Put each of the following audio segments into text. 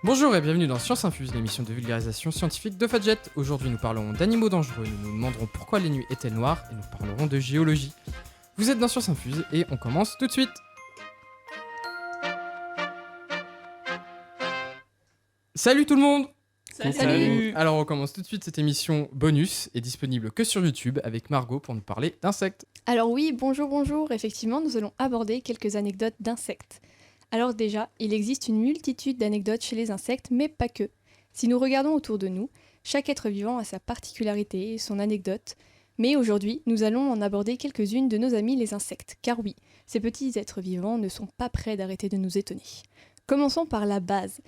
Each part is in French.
Bonjour et bienvenue dans Science Infuse, l'émission de vulgarisation scientifique de Fadjet. Aujourd'hui nous parlerons d'animaux dangereux, nous nous demanderons pourquoi les nuits étaient noires et nous parlerons de géologie. Vous êtes dans Science Infuse et on commence tout de suite. Salut tout le monde! Salut. Alors on commence tout de suite, cette émission bonus est disponible que sur YouTube avec Margot pour nous parler d'insectes. Alors oui, bonjour, effectivement nous allons aborder quelques anecdotes d'insectes. Alors déjà, il existe une multitude d'anecdotes chez les insectes, mais pas que. Si nous regardons autour de nous, chaque être vivant a sa particularité et son anecdote, mais aujourd'hui nous allons en aborder quelques-unes de nos amis les insectes, car oui, ces petits êtres vivants ne sont pas prêts d'arrêter de nous étonner. Commençons par la base.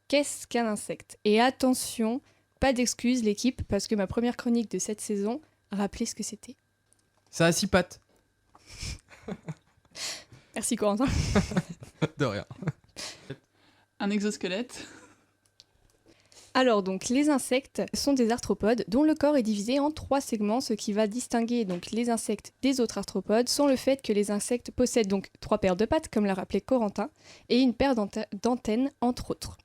Qu'est-ce qu'un insecte ? Et attention, pas d'excuses l'équipe, parce que ma première chronique de cette saison rappelait ce que c'était. Ça a 6 pattes. Merci Corentin. De rien. Un exosquelette. Alors donc, les insectes sont des arthropodes dont le corps est divisé en 3 segments. Ce qui va distinguer donc les insectes des autres arthropodes sont le fait que les insectes possèdent donc 3 paires de pattes, comme l'a rappelé Corentin, et une paire d'antennes, entre autres.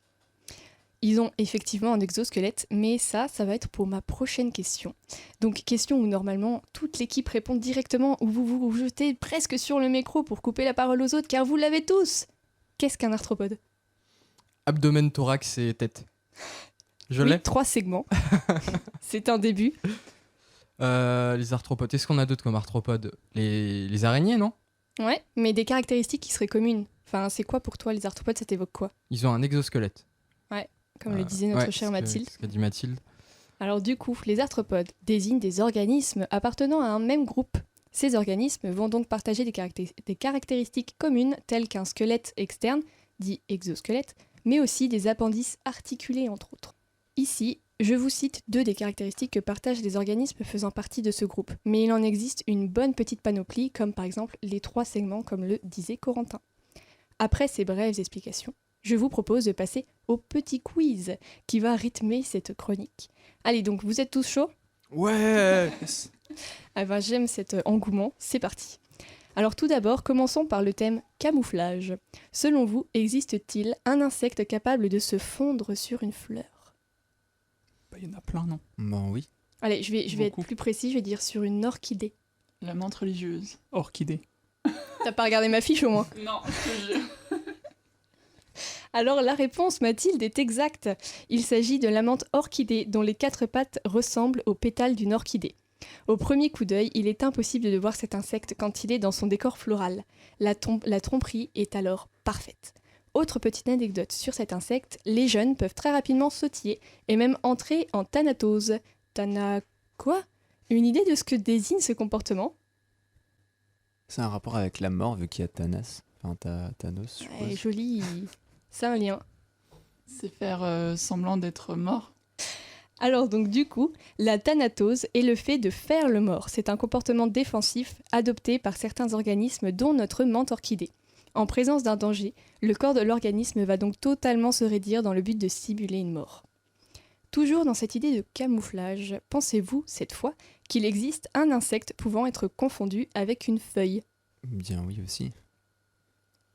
Ils ont effectivement un exosquelette, mais ça va être pour ma prochaine question. Donc question où normalement toute l'équipe répond directement, ou vous vous jetez presque sur le micro pour couper la parole aux autres, car vous l'avez tous. Qu'est-ce qu'un arthropode ? Abdomen, thorax et tête. Je Oui, l'ai. 3 segments. C'est un début. Les arthropodes, qu'est-ce qu'on a d'autre comme arthropodes ? Les araignées, non ? Ouais, mais des caractéristiques qui seraient communes. Enfin, c'est quoi pour toi les arthropodes ? Ça t'évoque quoi ? Ils ont un exosquelette. Comme le disait notre Ouais, chère c'est Mathilde. ce qu'a dit Mathilde. Alors du coup, les arthropodes désignent des organismes appartenant à un même groupe. Ces organismes vont donc partager des caractéristiques communes telles qu'un squelette externe, dit exosquelette, mais aussi des appendices articulés entre autres. Ici, je vous cite 2 des caractéristiques que partagent les organismes faisant partie de ce groupe, mais il en existe une bonne petite panoplie, comme par exemple les 3 segments, comme le disait Corentin. Après ces brèves explications, je vous propose de passer au petit quiz qui va rythmer cette chronique. Allez, donc vous êtes tous chauds ? Ouais. Ah ben, j'aime cet engouement, c'est parti. Alors tout d'abord, commençons par le thème camouflage. Selon vous, existe-t-il un insecte capable de se fondre sur une fleur ? Il y en a plein, non ? Bon, oui. Allez, je vais être Beaucoup. plus précis, je vais dire sur une orchidée. La menthe religieuse. Orchidée. T'as pas regardé ma fiche au moins ? Non, je te jure. Alors la réponse, Mathilde, est exacte. Il s'agit de la menthe orchidée, dont les 4 pattes ressemblent aux pétales d'une orchidée. Au premier coup d'œil, il est impossible de voir cet insecte quand il est dans son décor floral. La tromperie est alors parfaite. Autre petite anecdote sur cet insecte, les jeunes peuvent très rapidement sautiller et même entrer en thanatose. Quoi ? Une idée de ce que désigne ce comportement ? C'est un rapport avec la mort vu qu'il y a Thanos. Enfin, Thanos, je suppose. Joli, c'est un lien. C'est faire semblant d'être mort. Alors donc du coup, la thanatose est le fait de faire le mort. C'est un comportement défensif adopté par certains organismes dont notre menthe orchidée. En présence d'un danger, le corps de l'organisme va donc totalement se raidir dans le but de simuler une mort. Toujours dans cette idée de camouflage, pensez-vous, cette fois, qu'il existe un insecte pouvant être confondu avec une feuille ? Bien oui aussi.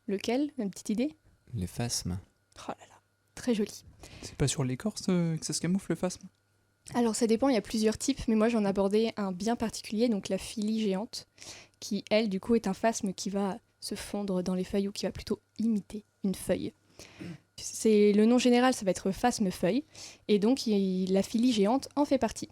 Lequel ? Une petite idée ? Les phasmes. Oh là là, très joli. C'est pas sur l'écorce que ça se camoufle le phasme ? Alors ça dépend, il y a plusieurs types, mais moi j'en abordais un bien particulier, donc la philie géante, qui elle du coup est un phasme qui va se fondre dans les feuilles ou qui va plutôt imiter une feuille. Le nom général, ça va être phasme feuille, et donc la philie géante en fait partie.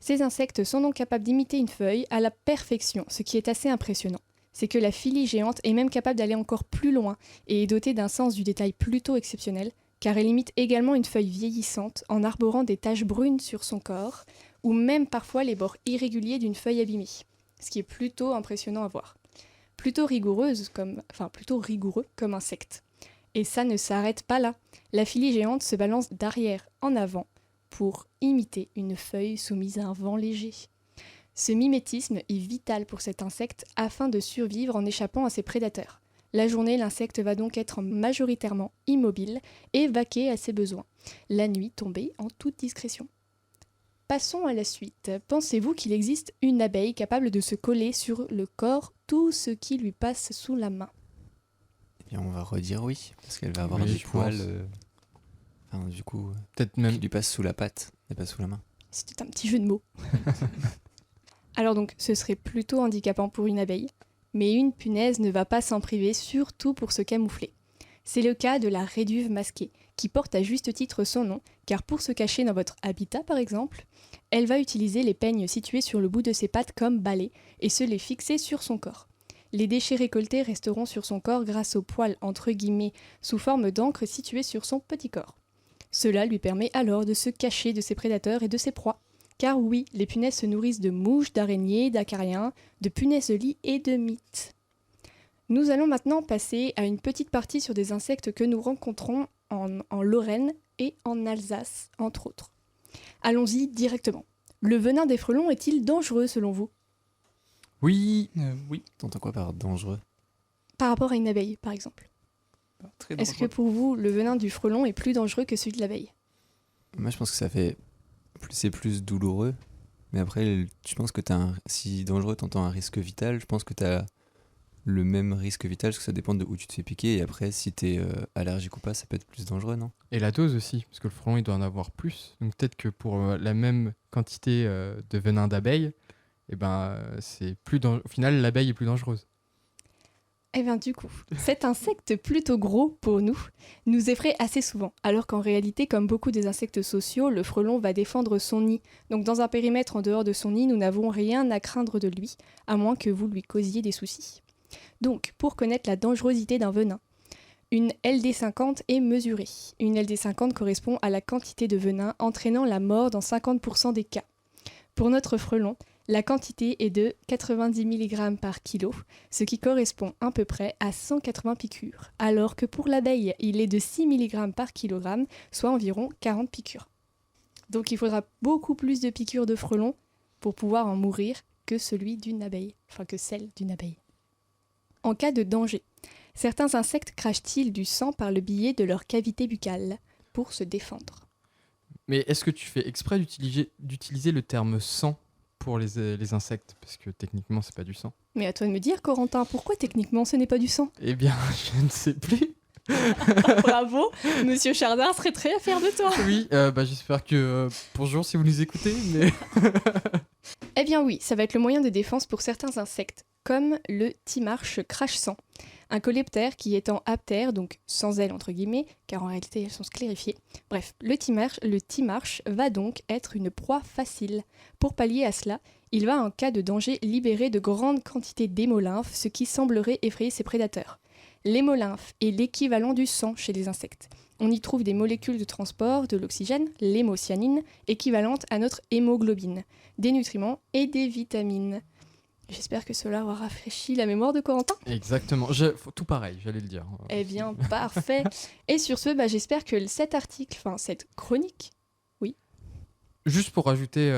Ces insectes sont donc capables d'imiter une feuille à la perfection, ce qui est assez impressionnant. C'est que la philie géante est même capable d'aller encore plus loin et est dotée d'un sens du détail plutôt exceptionnel, car elle imite également une feuille vieillissante en arborant des taches brunes sur son corps, ou même parfois les bords irréguliers d'une feuille abîmée, ce qui est plutôt impressionnant à voir. Plutôt rigoureux comme insecte. Et ça ne s'arrête pas là. La philie géante se balance d'arrière en avant pour imiter une feuille soumise à un vent léger. Ce mimétisme est vital pour cet insecte afin de survivre en échappant à ses prédateurs. La journée, l'insecte va donc être majoritairement immobile et vaquer à ses besoins. La nuit, tomber en toute discrétion. Passons à la suite. Pensez-vous qu'il existe une abeille capable de se coller sur le corps tout ce qui lui passe sous la main ? Et on va redire oui, parce qu'elle va avoir Oui, des je poils. pense. Enfin, du coup, Peut-être même. qui lui passe sous la patte et pas sous la main. C'était un petit jeu de mots. Alors donc, ce serait plutôt handicapant pour une abeille, mais une punaise ne va pas s'en priver, surtout pour se camoufler. C'est le cas de la réduve masquée, qui porte à juste titre son nom, car pour se cacher dans votre habitat par exemple, elle va utiliser les peignes situés sur le bout de ses pattes comme balais, et se les fixer sur son corps. Les déchets récoltés resteront sur son corps grâce aux poils entre guillemets sous forme d'encre situés sur son petit corps. Cela lui permet alors de se cacher de ses prédateurs et de ses proies. Car oui, les punaises se nourrissent de mouches, d'araignées, d'acariens, de punaises de lit et de mites. Nous allons maintenant passer à une petite partie sur des insectes que nous rencontrons en Lorraine et en Alsace, entre autres. Allons-y directement. Le venin des frelons est-il dangereux selon vous ? Oui. Oui, T'entends quoi par dangereux? Par rapport à une abeille, par exemple. très Est-ce que dangereux. pour vous, le venin du frelon est plus dangereux que celui de l'abeille ? Moi, je pense que c'est plus douloureux. Mais après, je pense que si dangereux, t'entends un risque vital, je pense que t'as le même risque vital, parce que ça dépend de où tu te fais piquer. Et après, si t'es allergique ou pas, ça peut être plus dangereux, non? Et la dose aussi, parce que le frelon il doit en avoir plus. Donc peut-être que pour la même quantité de venin d'abeille, c'est au final l'abeille est plus dangereuse. Eh bien du coup, cet insecte plutôt gros pour nous effraie assez souvent, alors qu'en réalité, comme beaucoup des insectes sociaux, le frelon va défendre son nid. Donc dans un périmètre en dehors de son nid, nous n'avons rien à craindre de lui, à moins que vous lui causiez des soucis. Donc, pour connaître la dangerosité d'un venin, une LD50 est mesurée. Une LD50 correspond à la quantité de venin entraînant la mort dans 50% des cas. Pour notre frelon, la quantité est de 90 mg par kilo, ce qui correspond à peu près à 180 piqûres, alors que pour l'abeille, il est de 6 mg par kilogramme, soit environ 40 piqûres. Donc il faudra beaucoup plus de piqûres de frelon pour pouvoir en mourir que celui d'une abeille, enfin que celle d'une abeille. En cas de danger, certains insectes crachent-ils du sang par le biais de leur cavité buccale pour se défendre. Mais est-ce que tu fais exprès d'utiliser le terme sang pour les insectes? Parce que techniquement, c'est pas du sang. Mais à toi de me dire, Corentin, pourquoi techniquement ce n'est pas du sang ? Eh bien, je ne sais plus. Bravo, Monsieur Chardin serait très fier de toi. Oui, j'espère que... bonjour si vous nous écoutez, mais... Eh bien oui, ça va être le moyen de défense pour certains insectes, comme le timarche crache-sang. Un coléoptère qui étant aptère, donc sans ailes entre guillemets, car en réalité elles sont sclérifiées. Bref, le timarche va donc être une proie facile. Pour pallier à cela, il va en cas de danger libérer de grandes quantités d'hémolymphe, ce qui semblerait effrayer ses prédateurs. L'hémolymphe est l'équivalent du sang chez les insectes. On y trouve des molécules de transport de l'oxygène, l'hémocyanine, équivalente à notre hémoglobine, des nutriments et des vitamines. J'espère que cela aura rafraîchi la mémoire de Corentin. Exactement, tout pareil, j'allais le dire. Eh bien, parfait. Et sur ce, j'espère que cet article, cette chronique, Juste pour rajouter,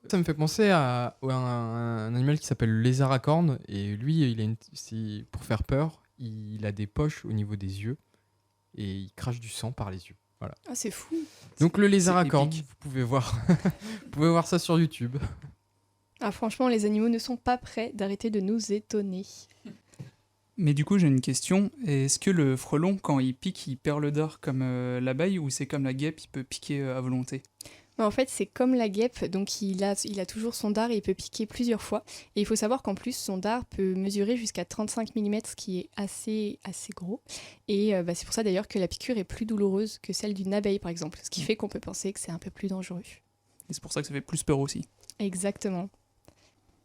ça me fait penser à un animal qui s'appelle le lézard à cornes. Et lui, pour faire peur, il a des poches au niveau des yeux. Et il crache du sang par les yeux. Voilà. ah, c'est fou. Donc le lézard à épique. cornes, vous pouvez voir ça sur YouTube. Ah, franchement, les animaux ne sont pas prêts d'arrêter de nous étonner. Mais du coup, j'ai une question. Est-ce que le frelon, quand il pique, il perd le dard comme l'abeille ou c'est comme la guêpe, il peut piquer à volonté? Mais en fait, c'est comme la guêpe, donc il a toujours son dard et il peut piquer plusieurs fois. Et il faut savoir qu'en plus, son dard peut mesurer jusqu'à 35 mm, ce qui est assez gros. Et c'est pour ça d'ailleurs que la piqûre est plus douloureuse que celle d'une abeille, par exemple. Ce qui fait qu'on peut penser que c'est un peu plus dangereux. Et c'est pour ça que ça fait plus peur aussi. Exactement.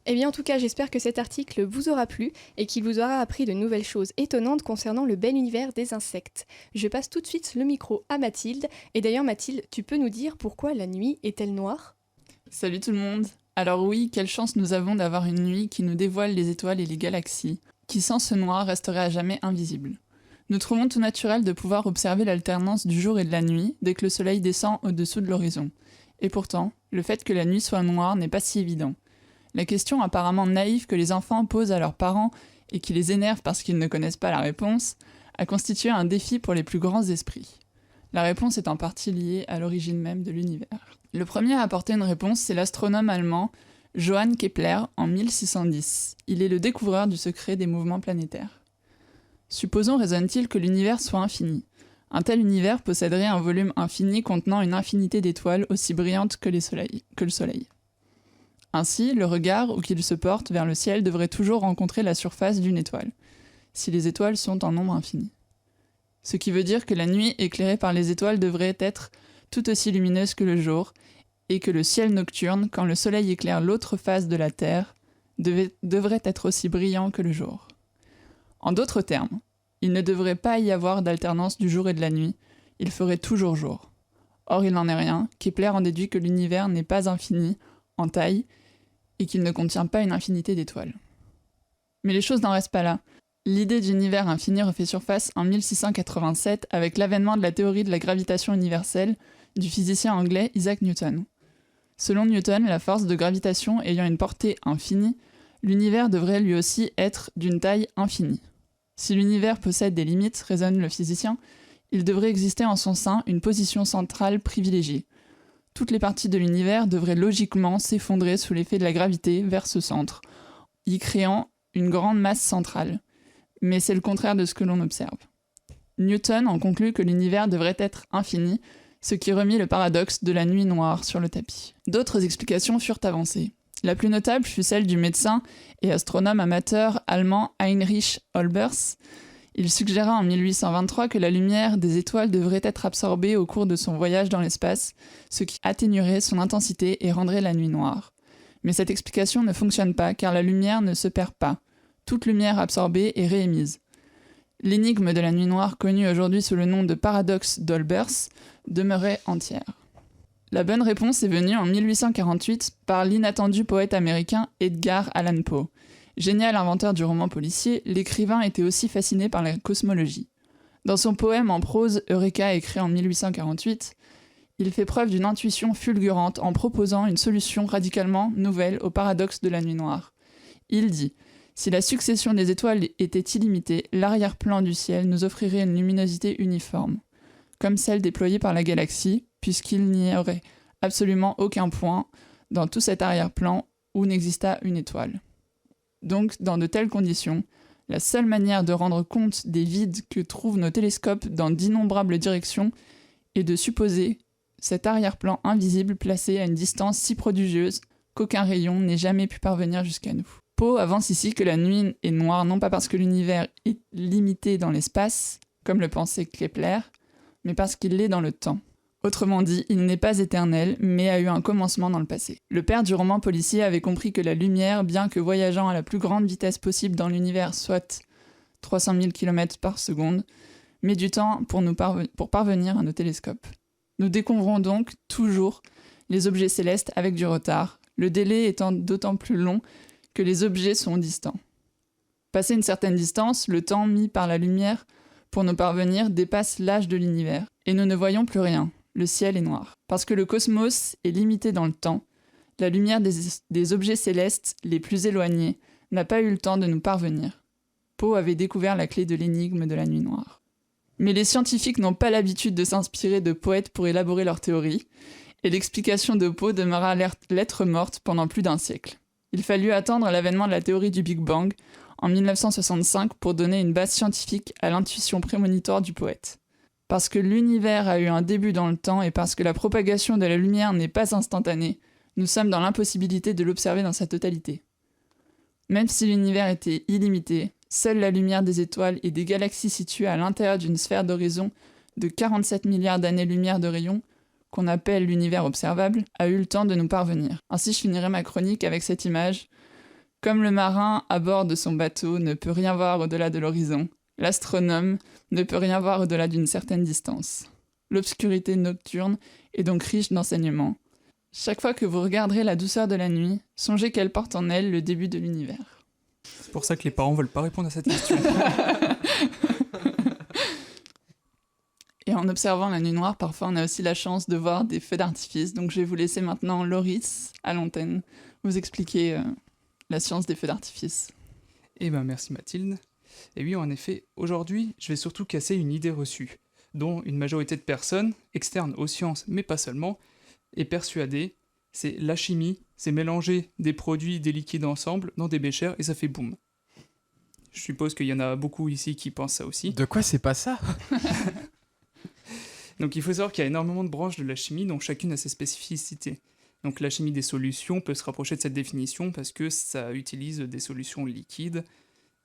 Eh bien, en tout cas, j'espère que cet article vous aura plu et qu'il vous aura appris de nouvelles choses étonnantes concernant le bel univers des insectes. Je passe tout de suite le micro à Mathilde. Et d'ailleurs, Mathilde, tu peux nous dire pourquoi la nuit est-elle noire ? Salut tout le monde. Alors oui, quelle chance nous avons d'avoir une nuit qui nous dévoile les étoiles et les galaxies, qui sans ce noir resterait à jamais invisible. Nous trouvons tout naturel de pouvoir observer l'alternance du jour et de la nuit dès que le soleil descend au-dessous de l'horizon. Et pourtant, le fait que la nuit soit noire n'est pas si évident. La question apparemment naïve que les enfants posent à leurs parents et qui les énerve parce qu'ils ne connaissent pas la réponse, a constitué un défi pour les plus grands esprits. La réponse est en partie liée à l'origine même de l'univers. Le premier à apporter une réponse, c'est l'astronome allemand Johann Kepler en 1610. Il est le découvreur du secret des mouvements planétaires. Supposons, raisonne-t-il, que l'univers soit infini. Un tel univers posséderait un volume infini contenant une infinité d'étoiles aussi brillantes que le Soleil. Ainsi, le regard, où qu'il se porte vers le ciel, devrait toujours rencontrer la surface d'une étoile, si les étoiles sont en nombre infini. Ce qui veut dire que la nuit éclairée par les étoiles devrait être tout aussi lumineuse que le jour, et que le ciel nocturne, quand le soleil éclaire l'autre face de la Terre, devrait être aussi brillant que le jour. En d'autres termes, il ne devrait pas y avoir d'alternance du jour et de la nuit, il ferait toujours jour. Or il n'en est rien, Kepler en déduit que l'univers n'est pas infini en taille, et qu'il ne contient pas une infinité d'étoiles. Mais les choses n'en restent pas là. L'idée d'univers infini refait surface en 1687 avec l'avènement de la théorie de la gravitation universelle du physicien anglais Isaac Newton. Selon Newton, la force de gravitation ayant une portée infinie, l'univers devrait lui aussi être d'une taille infinie. Si l'univers possède des limites, raisonne le physicien, il devrait exister en son sein une position centrale privilégiée. Toutes les parties de l'univers devraient logiquement s'effondrer sous l'effet de la gravité vers ce centre, y créant une grande masse centrale. Mais c'est le contraire de ce que l'on observe. Newton en conclut que l'univers devrait être infini, ce qui remit le paradoxe de la nuit noire sur le tapis. D'autres explications furent avancées. La plus notable fut celle du médecin et astronome amateur allemand Heinrich Olbers. Il suggéra en 1823 que la lumière des étoiles devrait être absorbée au cours de son voyage dans l'espace, ce qui atténuerait son intensité et rendrait la nuit noire. Mais cette explication ne fonctionne pas car la lumière ne se perd pas. Toute lumière absorbée est réémise. L'énigme de la nuit noire, connue aujourd'hui sous le nom de paradoxe d'Olbers, demeurait entière. La bonne réponse est venue en 1848 par l'inattendu poète américain Edgar Allan Poe. Génial inventeur du roman policier, l'écrivain était aussi fasciné par la cosmologie. Dans son poème en prose Eureka, écrit en 1848, il fait preuve d'une intuition fulgurante en proposant une solution radicalement nouvelle au paradoxe de la nuit noire. Il dit « Si la succession des étoiles était illimitée, l'arrière-plan du ciel nous offrirait une luminosité uniforme, comme celle déployée par la galaxie, puisqu'il n'y aurait absolument aucun point dans tout cet arrière-plan où n'exista une étoile. Donc, dans de telles conditions, la seule manière de rendre compte des vides que trouvent nos télescopes dans d'innombrables directions est de supposer cet arrière-plan invisible placé à une distance si prodigieuse qu'aucun rayon n'ait jamais pu parvenir jusqu'à nous. » Poe avance ici que la nuit est noire non pas parce que l'univers est limité dans l'espace, comme le pensait Kepler, mais parce qu'il l'est dans le temps. Autrement dit, il n'est pas éternel, mais a eu un commencement dans le passé. Le père du roman policier avait compris que la lumière, bien que voyageant à la plus grande vitesse possible dans l'univers, soit 300 000 km par seconde, met du temps pour parvenir à nos télescopes. Nous découvrons donc toujours les objets célestes avec du retard, le délai étant d'autant plus long que les objets sont distants. Passé une certaine distance, le temps mis par la lumière pour nous parvenir dépasse l'âge de l'univers, et nous ne voyons plus rien. Le ciel est noir. Parce que le cosmos est limité dans le temps, la lumière des objets célestes les plus éloignés n'a pas eu le temps de nous parvenir. Poe avait découvert la clé de l'énigme de la nuit noire. Mais les scientifiques n'ont pas l'habitude de s'inspirer de poètes pour élaborer leurs théories, et l'explication de Poe demeura lettre morte pendant plus d'un siècle. Il fallut attendre l'avènement de la théorie du Big Bang en 1965 pour donner une base scientifique à l'intuition prémonitoire du poète. Parce que l'univers a eu un début dans le temps et parce que la propagation de la lumière n'est pas instantanée, nous sommes dans l'impossibilité de l'observer dans sa totalité. Même si l'univers était illimité, seule la lumière des étoiles et des galaxies situées à l'intérieur d'une sphère d'horizon de 47 milliards d'années-lumière de rayon, qu'on appelle l'univers observable, a eu le temps de nous parvenir. Ainsi, je finirai ma chronique avec cette image. Comme le marin à bord de son bateau ne peut rien voir au-delà de l'horizon, l'astronome ne peut rien voir au-delà d'une certaine distance. L'obscurité nocturne est donc riche d'enseignements. Chaque fois que vous regarderez la douceur de la nuit, songez qu'elle porte en elle le début de l'univers. C'est pour ça que les parents veulent pas répondre à cette question. Et en observant la nuit noire, parfois on a aussi la chance de voir des feux d'artifice. Donc je vais vous laisser maintenant, Loris, à l'antenne, vous expliquer la science des feux d'artifice. Eh bien, merci Mathilde. Et oui, en effet, aujourd'hui, je vais surtout casser une idée reçue, dont une majorité de personnes, externes aux sciences, mais pas seulement, est persuadée, c'est la chimie, c'est mélanger des produits, des liquides ensemble dans des béchers et ça fait boum. Je suppose qu'il y en a beaucoup ici qui pensent ça aussi. De quoi c'est pas ça? Donc il faut savoir qu'il y a énormément de branches de la chimie dont chacune a ses spécificités. Donc la chimie des solutions peut se rapprocher de cette définition parce que ça utilise des solutions liquides.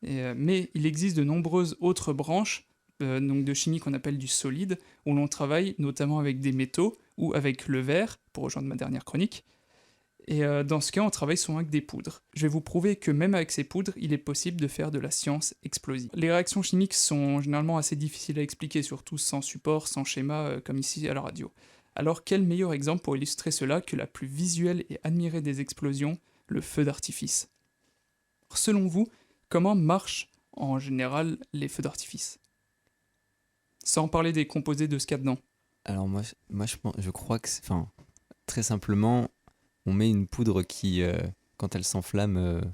Mais il existe de nombreuses autres branches donc de chimie qu'on appelle du solide, où l'on travaille notamment avec des métaux ou avec le verre, pour rejoindre ma dernière chronique. Et dans ce cas, on travaille souvent avec des poudres. Je vais vous prouver que même avec ces poudres, il est possible de faire de la science explosive. Les réactions chimiques sont généralement assez difficiles à expliquer, surtout sans support, sans schéma, comme ici à la radio. Alors quel meilleur exemple pour illustrer cela que la plus visuelle et admirée des explosions, le feu d'artifice? Selon vous, comment marchent en général les feux d'artifice? Sans parler des composés de ce qu'il y a dedans. Alors moi je crois que très simplement, on met une poudre qui, quand elle s'enflamme,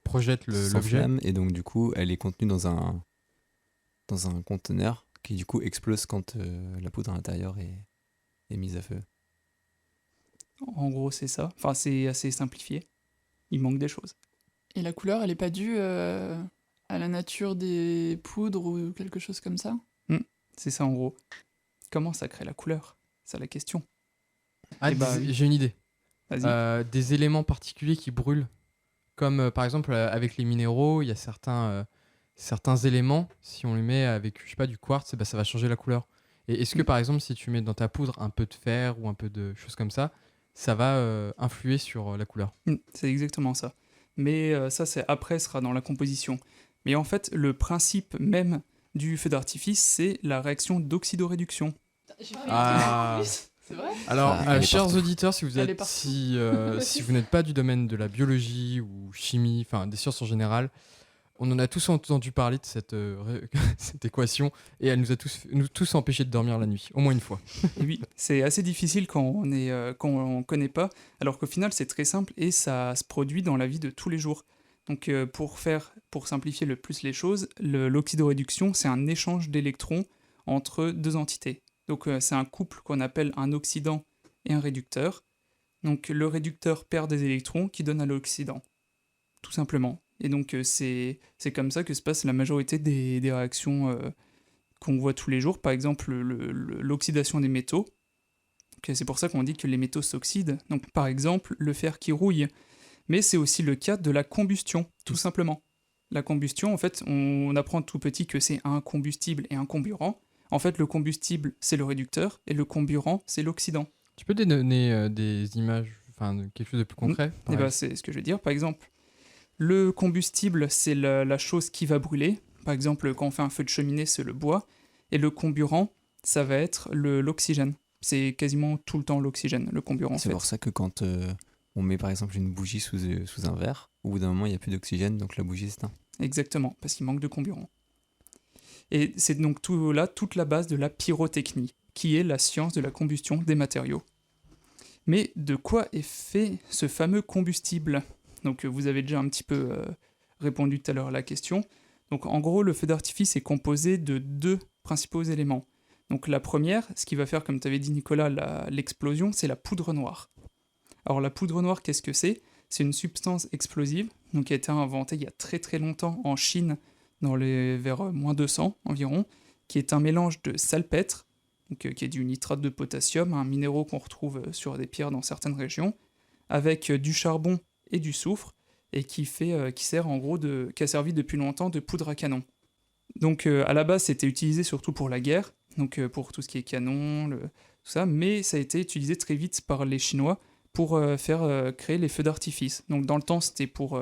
Projette l'objet. s'enflamme, et donc du coup, elle est contenue dans un conteneur qui du coup explose quand la poudre à l'intérieur est mise à feu. En gros, c'est ça. Enfin, c'est assez simplifié. Il manque des choses. Et la couleur, elle est pas due à la nature des poudres ou quelque chose comme ça? C'est ça en gros. Comment ça crée la couleur? C'est la question. Ah, Eh bah, oui. j'ai une idée. Vas-y. Des éléments particuliers qui brûlent. Comme par exemple avec les minéraux, il y a certains éléments, si on les met avec, je sais pas, du quartz, ça va changer la couleur. Et est-ce que par exemple, si tu mets dans ta poudre un peu de fer ou un peu de choses comme ça va influer sur la couleur? C'est exactement ça. Mais ça, sera dans la composition. Mais en fait, le principe même du feu d'artifice, c'est la réaction d'oxydoréduction. Ah. C'est vrai? Alors, elle est chers partout. auditeurs, si Elle est partout. si vous n'êtes pas du domaine de la biologie ou chimie, enfin des sciences en général, on en a tous entendu parler de cette équation et elle nous a tous empêchés de dormir la nuit, au moins une fois. Et oui, c'est assez difficile quand on connaît pas, alors qu'au final, c'est très simple et ça se produit dans la vie de tous les jours. Donc, pour simplifier le plus les choses, l'oxydoréduction, c'est un échange d'électrons entre deux entités. Donc c'est un couple qu'on appelle un oxydant et un réducteur. Donc le réducteur perd des électrons qui donnent à l'oxydant, tout simplement. Et donc c'est comme ça que se passe la majorité des réactions qu'on voit tous les jours. Par exemple l'oxydation des métaux. Donc, c'est pour ça qu'on dit que les métaux s'oxydent. Donc par exemple le fer qui rouille. Mais c'est aussi le cas de la combustion, tout simplement. La combustion, en fait, on apprend tout petit que c'est un combustible et un comburant. En fait, le combustible, c'est le réducteur, et le comburant, c'est l'oxydant. Tu peux donner des images, enfin quelque chose de plus concret? Et bah, c'est ce que je veux dire. Par exemple, le combustible, c'est la chose qui va brûler. Par exemple, quand on fait un feu de cheminée, c'est le bois. Et le comburant, ça va être l'oxygène. C'est quasiment tout le temps l'oxygène, le comburant. C'est pour ça que quand on met par exemple une bougie sous un verre, au bout d'un moment il n'y a plus d'oxygène, donc la bougie s'éteint. Exactement, parce qu'il manque de comburant. Et c'est donc toute la base de la pyrotechnie, qui est la science de la combustion des matériaux. Mais de quoi est fait ce fameux combustible? Donc vous avez déjà un petit peu répondu tout à l'heure à la question. Donc en gros, le feu d'artifice est composé de deux principaux éléments. Donc la première, ce qui va faire, comme tu avais dit Nicolas, l'explosion, c'est la poudre noire. Alors la poudre noire, qu'est-ce que c'est? C'est une substance explosive donc, qui a été inventée il y a très très longtemps en Chine, vers moins 200 environ, qui est un mélange de salpêtre, donc, qui est du nitrate de potassium, un minéraux qu'on retrouve sur des pierres dans certaines régions, avec du charbon et du soufre, et qui sert en gros qui a servi depuis longtemps de poudre à canon. Donc à la base c'était utilisé surtout pour la guerre, donc pour tout ce qui est canon, tout ça, mais ça a été utilisé très vite par les Chinois pour faire créer les feux d'artifice. Donc dans le temps c'était pour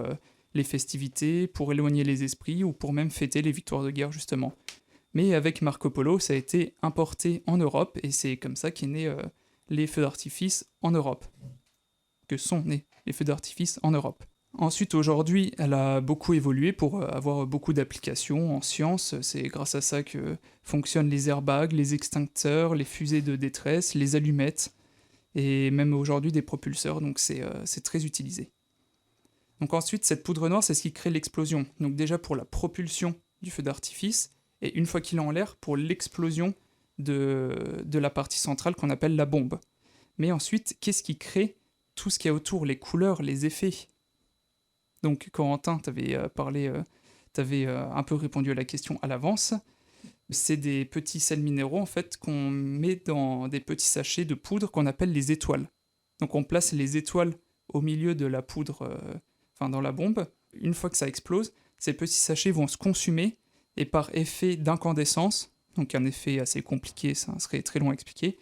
les festivités, pour éloigner les esprits ou pour même fêter les victoires de guerre justement. Mais avec Marco Polo, ça a été importé en Europe et c'est comme ça qu'est né les feux d'artifice en Europe. Que sont nés les feux d'artifice en Europe. Ensuite, aujourd'hui, elle a beaucoup évolué pour avoir beaucoup d'applications en sciences. C'est grâce à ça que fonctionnent les airbags, les extincteurs, les fusées de détresse, les allumettes et même aujourd'hui des propulseurs, donc c'est très utilisé. Donc ensuite, cette poudre noire, c'est ce qui crée l'explosion. Donc déjà pour la propulsion du feu d'artifice, et une fois qu'il est en l'air, pour l'explosion de la partie centrale qu'on appelle la bombe. Mais ensuite, qu'est-ce qui crée tout ce qu'il y a autour, les couleurs, les effets? Donc Corentin, t'avais un peu répondu à la question à l'avance. C'est des petits sels minéraux en fait qu'on met dans des petits sachets de poudre qu'on appelle les étoiles. Donc on place les étoiles au milieu de la poudre, dans la bombe. Une fois que ça explose, ces petits sachets vont se consumer et par effet d'incandescence, donc un effet assez compliqué, ça serait très long à expliquer,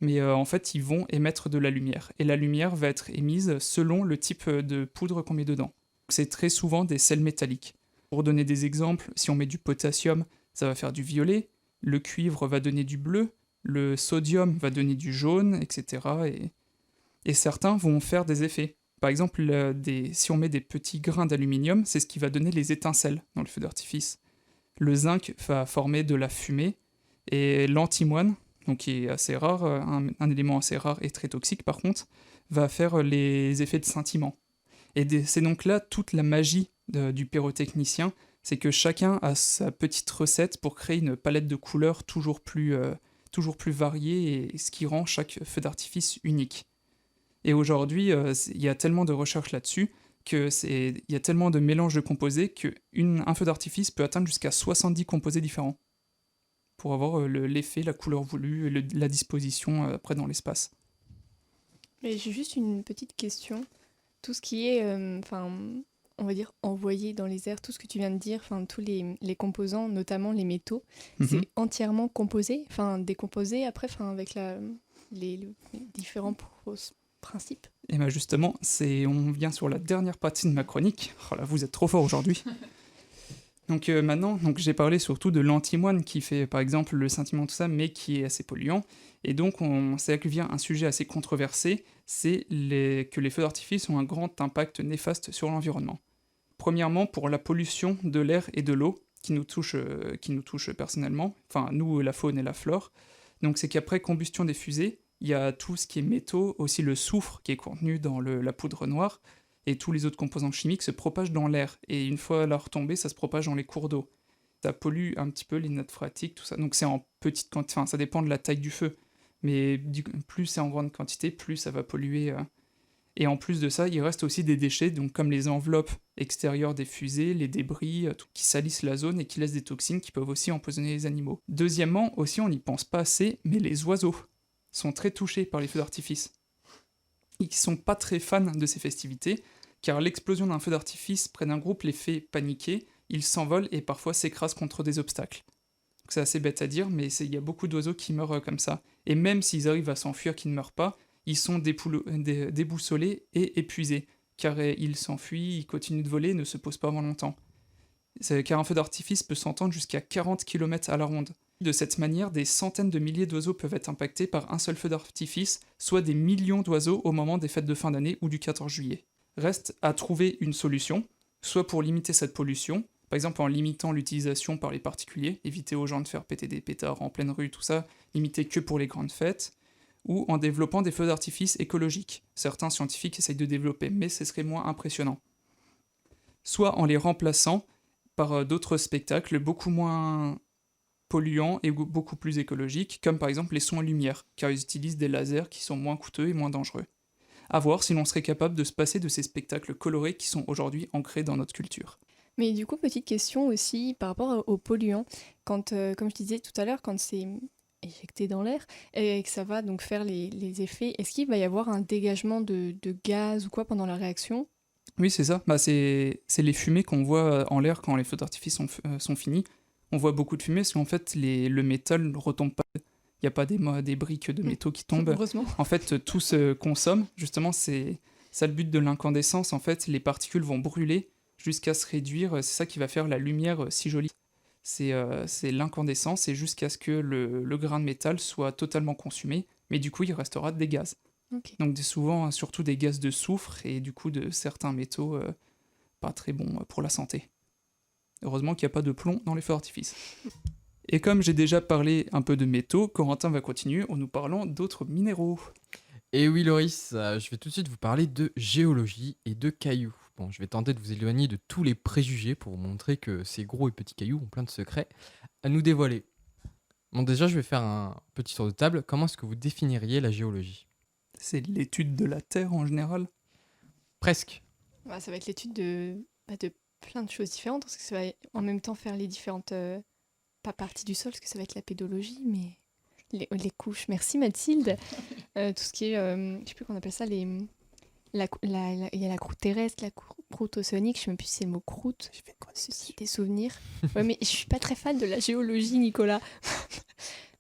mais en fait ils vont émettre de la lumière. Et la lumière va être émise selon le type de poudre qu'on met dedans. C'est très souvent des sels métalliques. Pour donner des exemples, si on met du potassium, ça va faire du violet, le cuivre va donner du bleu, le sodium va donner du jaune, etc. Et certains vont faire des effets. Par exemple, si on met des petits grains d'aluminium, c'est ce qui va donner les étincelles dans le feu d'artifice. Le zinc va former de la fumée, et l'antimoine, donc qui est assez rare, un élément assez rare et très toxique par contre, va faire les effets de scintillement. Et c'est donc là toute la magie du pyrotechnicien, c'est que chacun a sa petite recette pour créer une palette de couleurs toujours plus variée, et ce qui rend chaque feu d'artifice unique. Et aujourd'hui, il y a tellement de recherches là-dessus, il y a tellement de mélanges de composés qu'un feu d'artifice peut atteindre jusqu'à 70 composés différents pour avoir l'effet, la couleur voulue et la disposition après dans l'espace. Mais j'ai juste une petite question. Tout ce qui est, on va dire, envoyé dans les airs, tout ce que tu viens de dire, tous les composants, notamment les métaux, c'est entièrement composé, décomposé après, avec les différents principes. Et bien justement, on vient sur la dernière partie de ma chronique. Oh là, vous êtes trop fort aujourd'hui. Donc maintenant, j'ai parlé surtout de l'antimoine qui fait par exemple le scintillement, tout ça, mais qui est assez polluant. Et donc c'est là que vient un sujet assez controversé, c'est que les feux d'artifice ont un grand impact néfaste sur l'environnement. Premièrement, pour la pollution de l'air et de l'eau, qui nous touche personnellement, nous, la faune et la flore. Donc c'est qu'après combustion des fusées, il y a tout ce qui est métaux, aussi le soufre qui est contenu dans la poudre noire, et tous les autres composants chimiques se propagent dans l'air. Et une fois la retombée, ça se propage dans les cours d'eau. Ça pollue un petit peu les nappes phréatiques, tout ça. Donc c'est en petite quantité, ça dépend de la taille du feu. Mais plus c'est en grande quantité, plus ça va polluer. Et en plus de ça, il reste aussi des déchets, donc comme les enveloppes extérieures des fusées, les débris, tout, qui salissent la zone et qui laissent des toxines qui peuvent aussi empoisonner les animaux. Deuxièmement, aussi on n'y pense pas assez, mais les oiseaux sont très touchés par les feux d'artifice. Ils ne sont pas très fans de ces festivités, car l'explosion d'un feu d'artifice près d'un groupe les fait paniquer, ils s'envolent et parfois s'écrasent contre des obstacles. Donc c'est assez bête à dire, mais il y a beaucoup d'oiseaux qui meurent comme ça. Et même s'ils arrivent à s'enfuir, qu'ils ne meurent pas, ils sont déboussolés et épuisés, car ils s'enfuient, ils continuent de voler et ne se posent pas avant longtemps. Car un feu d'artifice peut s'entendre jusqu'à 40 km à la ronde. De cette manière, des centaines de milliers d'oiseaux peuvent être impactés par un seul feu d'artifice, soit des millions d'oiseaux au moment des fêtes de fin d'année ou du 14 juillet. Reste à trouver une solution, soit pour limiter cette pollution, par exemple en limitant l'utilisation par les particuliers, éviter aux gens de faire péter des pétards en pleine rue, tout ça, limiter que pour les grandes fêtes, ou en développant des feux d'artifice écologiques. Certains scientifiques essayent de développer, mais ce serait moins impressionnant. Soit en les remplaçant par d'autres spectacles beaucoup moins polluants et beaucoup plus écologiques, comme par exemple les sons et lumière, car ils utilisent des lasers qui sont moins coûteux et moins dangereux. À voir si l'on serait capable de se passer de ces spectacles colorés qui sont aujourd'hui ancrés dans notre culture. Mais du coup, petite question aussi par rapport aux polluants. Quand, comme je disais tout à l'heure, quand c'est éjecté dans l'air et que ça va donc faire les effets, est-ce qu'il va y avoir un dégagement de gaz ou quoi pendant la réaction ? Oui, c'est ça. C'est les fumées qu'on voit en l'air quand les feux d'artifice sont finis. On voit beaucoup de fumée parce qu'en fait, le métal ne retombe pas. Il n'y a pas des briques de métaux qui tombent. Heureusement. En fait, tout se consomme. Justement, c'est ça le but de l'incandescence. En fait, les particules vont brûler jusqu'à se réduire. C'est ça qui va faire la lumière si jolie. C'est l'incandescence et jusqu'à ce que le grain de métal soit totalement consumé. Mais du coup, il restera des gaz. Okay. Donc souvent, surtout des gaz de soufre et du coup de certains métaux pas très bons pour la santé. Heureusement qu'il n'y a pas de plomb dans les feux d'artifice. Et comme j'ai déjà parlé un peu de métaux, Corentin va continuer en nous parlant d'autres minéraux. Et oui, Loris, je vais tout de suite vous parler de géologie et de cailloux. Bon, je vais tenter de vous éloigner de tous les préjugés pour vous montrer que ces gros et petits cailloux ont plein de secrets à nous dévoiler. Bon, déjà, je vais faire un petit tour de table. Comment est-ce que vous définiriez la géologie ? C'est l'étude de la Terre en général ? Presque. Bah, ça va être l'étude de plein de choses différentes, parce que ça va en même temps faire les différentes pas partie du sol, parce que ça va être la pédologie, mais les couches. Merci Mathilde. Tout ce qui est, je sais plus comment on appelle ça, il y a la croûte terrestre, la croûte océanique, je sais même plus si c'est le mot croûte. J'ai fait une chronique Ceci dessus. des souvenirs. Ouais, mais je suis pas très fan de la géologie, Nicolas.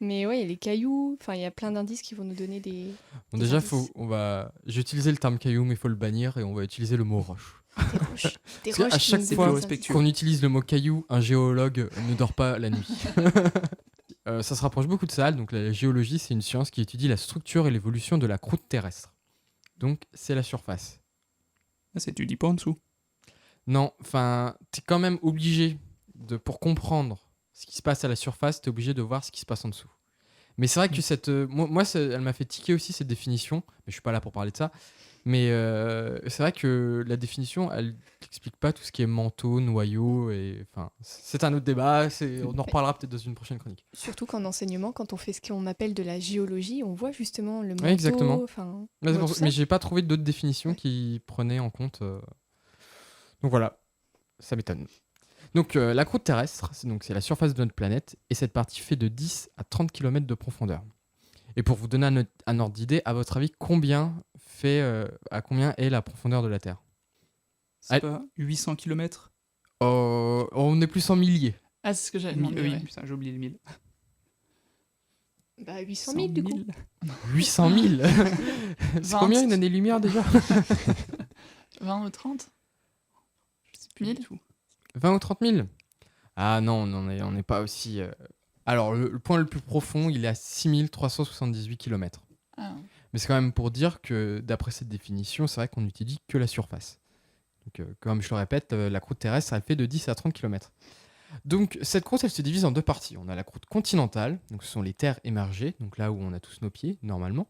Mais ouais, il y a les cailloux, enfin il y a plein d'indices qui vont nous donner des Bon, des déjà, indices. j'ai utilisé le terme caillou, mais il faut le bannir et on va utiliser le mot roche. Des roches. Des Parce qu'à roches qui chaque nous C'est fois donnent plus des respectueux. qu'on utilise le mot caillou, un géologue ne dort pas la nuit. Ça se rapproche beaucoup de ça. Donc la géologie, c'est une science qui étudie la structure et l'évolution de la croûte terrestre. Donc c'est la surface. Ah, c'est tu dis pas en dessous. Non, enfin, t'es quand même obligé pour comprendre ce qui se passe à la surface, t'es obligé de voir ce qui se passe en dessous. Mais c'est vrai que elle m'a fait tiquer aussi cette définition, mais je suis pas là pour parler de ça. Mais c'est vrai que la définition, elle n'explique pas tout ce qui est manteau, noyau, et enfin, c'est un autre débat. On en reparlera peut-être dans une prochaine chronique. Surtout qu'en enseignement, quand on fait ce qu'on appelle de la géologie, on voit justement le manteau. exactement. Enfin, Mais, on voit tout ça. mais j'ai pas trouvé d'autres définitions qui prenaient en compte. Donc voilà, ça m'étonne. Donc la croûte terrestre, c'est la surface de notre planète, et cette partie fait de 10 à 30 km de profondeur. Et pour vous donner un ordre d'idée, à votre avis, combien est la profondeur de la Terre? C'est pas 800 km. On est plus en milliers. Ah, c'est ce que j'avais demandé. Oui, ouais. putain, j'ai oublié le 1000. Bah 800 000 du coup. 800 000 C'est 20. combien une année-lumière déjà? 20 ou 30? Je sais plus 1000. du tout. 20 ou 30 000? Ah non, on n'est pas aussi... Alors, le point le plus profond, il est à 6378 km. Ah. Mais c'est quand même pour dire que, d'après cette définition, c'est vrai qu'on n'utilise que la surface. Donc, comme je le répète, la croûte terrestre, elle fait de 10 à 30 km. Donc, cette croûte, elle se divise en deux parties. On a la croûte continentale, donc ce sont les terres émergées, donc là où on a tous nos pieds, normalement,